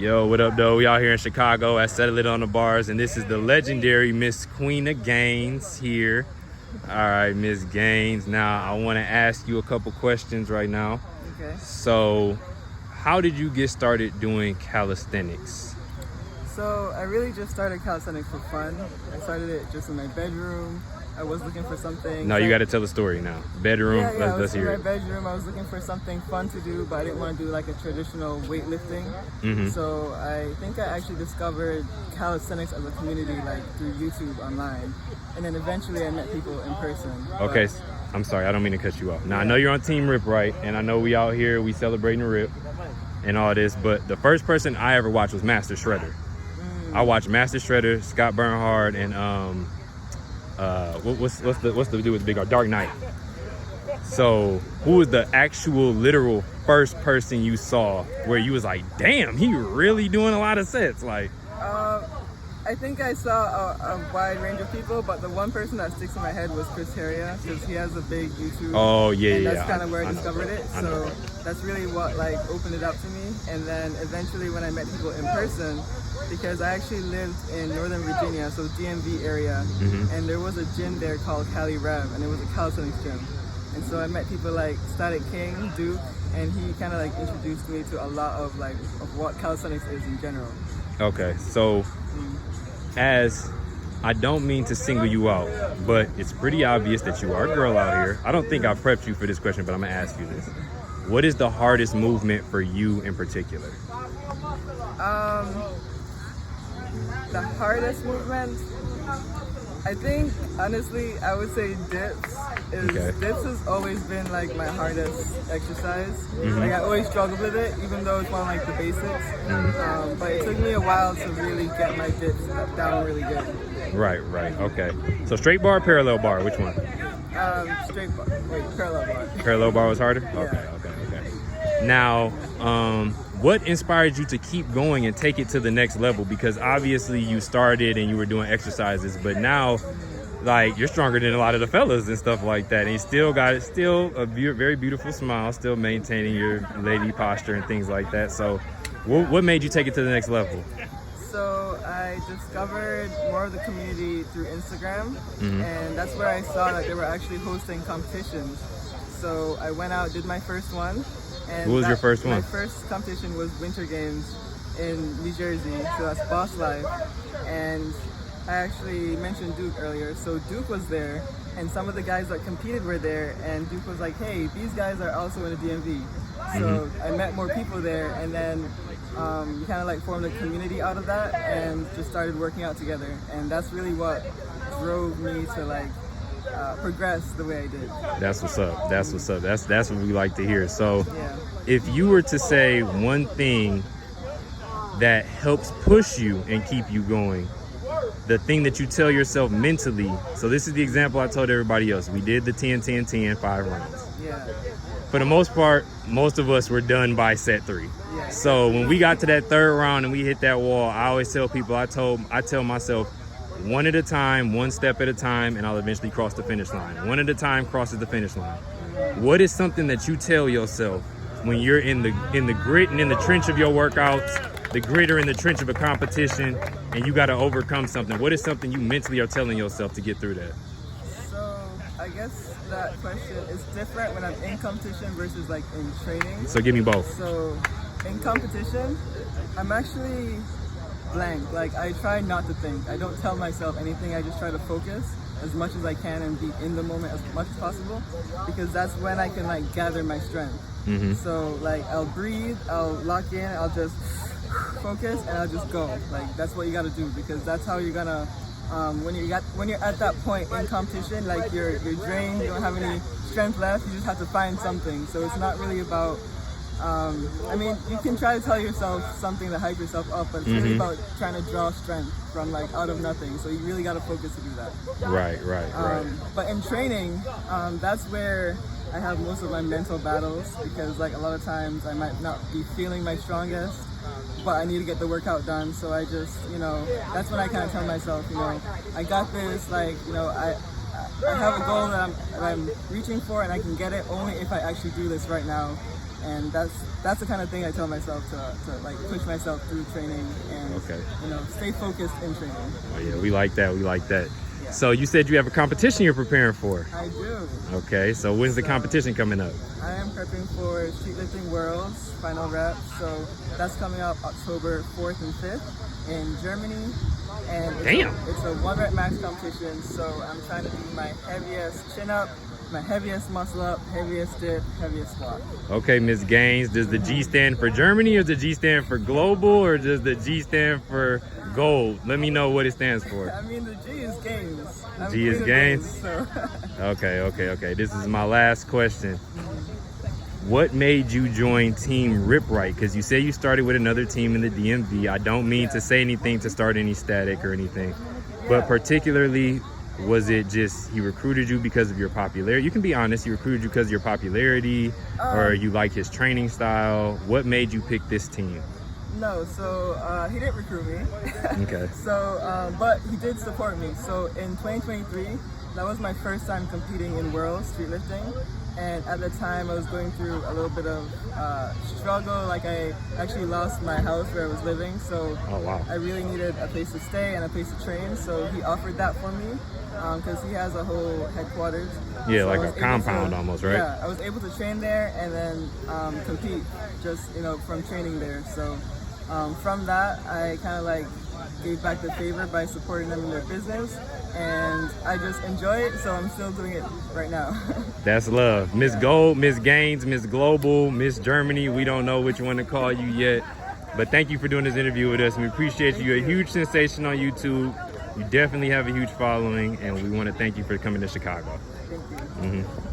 Yo, what up, though? We out here in Chicago at Settle It on the Barz, and this is the legendary Miss Queen of Gainz here. All right, Miss Gainz. Now, I want to ask you a couple questions right now. Okay. So, how did you get started doing calisthenics? So, I really just started calisthenics for fun. I started it just in my bedroom. I was looking for something. No, you got to tell the story now. Bedroom, Yeah, let's hear in it. my bedroom. I was looking for something fun to do, but I didn't want to do like a traditional weightlifting. So I think I actually discovered calisthenics as a community, like through YouTube online, and then eventually I met people in person. Okay, I'm sorry, I don't mean to cut you off. Now, I know you're on Team Rip, right? And I know we out here, we celebrating the Rip and all this, but the first person I ever watched was Master Shredder. I watched Master Shredder, Scott Bernhard, and what's the dude with the big Dark Knight. So who was the actual literal first person you saw where you was like, damn, he really doing a lot of sets? Like, I think I saw a wide range of people, but the one person that sticks in my head was Chris Heria, because he has a big YouTube. Oh yeah, and yeah. That's kind of where I discovered it. So that's really what like opened it up to me. And then eventually when I met people in person, because I actually lived in Northern Virginia, so DMV area, and there was a gym there called Cali Rev, and it was a calisthenics gym. And so I met people like Static King, Duke, and he kind of like introduced me to a lot of like of what calisthenics is in general. Okay, so as I don't mean to single you out, but it's pretty obvious that you are a girl out here. I don't think I prepped you for this question, but I'm gonna ask you this. What is the hardest movement for you in particular? The hardest movement, I think, honestly, I would say dips. Dips has always been like my hardest exercise. Like I always struggled with it, even though it's one of like the basics. But it took me a while to really get my dips down really good. Right, okay. So straight bar, parallel bar, which one? Straight bar, parallel bar. Parallel bar was harder? Yeah. Okay. Now, what inspired you to keep going and take it to the next level? Because obviously you started and you were doing exercises, but now like you're stronger than a lot of the fellas and stuff like that, and you still got it, still a very beautiful smile, still maintaining your lady posture and things like that. So what made you take it to the next level? So I discovered more of the community through Instagram, and that's where I saw that they were actually hosting competitions. So I went out, did my first one. And what was your first one? My first competition was Winter Games in New Jersey, so that's Boss Life. And I actually mentioned Duke earlier, so Duke was there, and some of the guys that competed were there, and Duke was like, hey, these guys are also in the DMV. So I met more people there, and then we kind of like formed a community out of that, and just started working out together. And that's really what drove me to like progress the way I did. That's what's up. That's what we like to hear. So if you were to say one thing that helps push you and keep you going, the thing that you tell yourself mentally, so this is the example I told everybody else. We did the 10-10-10 5 rounds. For the most part, most of us were done by set 3. So when we got to that 3rd round and we hit that wall, I always tell people, I tell myself, one at a time, one step at a time, and I'll eventually cross the finish line. One at a time crosses the finish line. What is something that you tell yourself when you're in the grit and in the trench of your workouts, the grit or in the trench of a competition, and you got to overcome something? What is something you mentally are telling yourself to get through that? So I guess that question is different when I'm in competition versus like in training. So give me both. So in competition, I'm actually blank. Like I try not to think. I don't tell myself anything. I just try to focus as much as I can and be in the moment as much as possible, because that's when I can like gather my strength. So like I'll breathe, I'll lock in, I'll just focus, and I'll just go. Like that's what you got to do, because that's how you're gonna when you're at that point in competition, like you're drained, you don't have any strength left, you just have to find something. So it's not really about I mean, you can try to tell yourself something to hype yourself up, but it's really about trying to draw strength from like out of nothing. So you really got to focus to do that. Right. But in training, that's where I have most of my mental battles, because like a lot of times I might not be feeling my strongest, but I need to get the workout done. So I just, that's when I kind of tell myself, I got this, like, I have a goal that I'm reaching for, and I can get it only if I actually do this right now. And that's the kind of thing I tell myself to like push myself through training and stay focused in training. Oh yeah, we like that. We like that. Yeah. So you said you have a competition you're preparing for. I do. Okay, so when's the competition coming up? I am prepping for Streetlifting Worlds Final Rep. So that's coming up October 4th and 5th in Germany. And it's a 1 rep max competition. So I'm trying to do my heaviest chin up, my heaviest muscle up, heaviest dip, heaviest squat. Okay, Ms. Gainz, does the G stand for Germany, or does the G stand for global, or does the G stand for gold? Let me know what it stands for. I mean, the G is Gainz. G is Gainz? So. Okay. This is my last question. What made you join Team Rip Right? Because you say you started with another team in the DMV. I don't mean to say anything to start any static or anything, but particularly, was it just he recruited you because of your popularity? You can be honest, he recruited you because of your popularity, or you like his training style. What made you pick this team? No, so he didn't recruit me. Okay. So, but he did support me. So in 2023, that was my first time competing in Worlds Streetlifting. And at the time, I was going through a little bit of struggle. Like, I actually lost my house where I was living, so I really needed a place to stay and a place to train. So he offered that for me because he has a whole headquarters. Yeah, so like a compound almost, right? Yeah, I was able to train there and then compete just from training there. So from that, I kind of like gave back the favor by supporting them in their business, and I just enjoy it, so I'm still doing it right now. That's love. Miss Gold, Miss Gainz, Miss Global, Miss Germany, we don't know which one to call you yet, but thank you for doing this interview with us. We appreciate you. You're a huge sensation on YouTube. You definitely have a huge following, and we want to thank you for coming to Chicago. Thank you.